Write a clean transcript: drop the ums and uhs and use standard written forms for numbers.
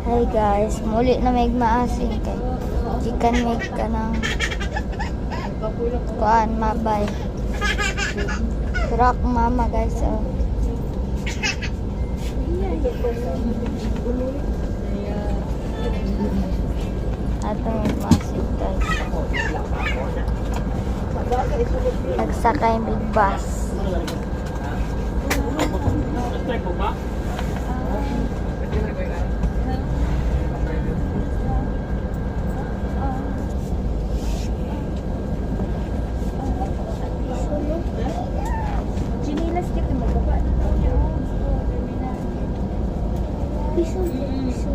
Hi guys, muli na may maasin kay chicken make ka ng kuan mabay. Truck mama guys. Oh. Ato may maasin guys. Nagsakay big bus. Piso.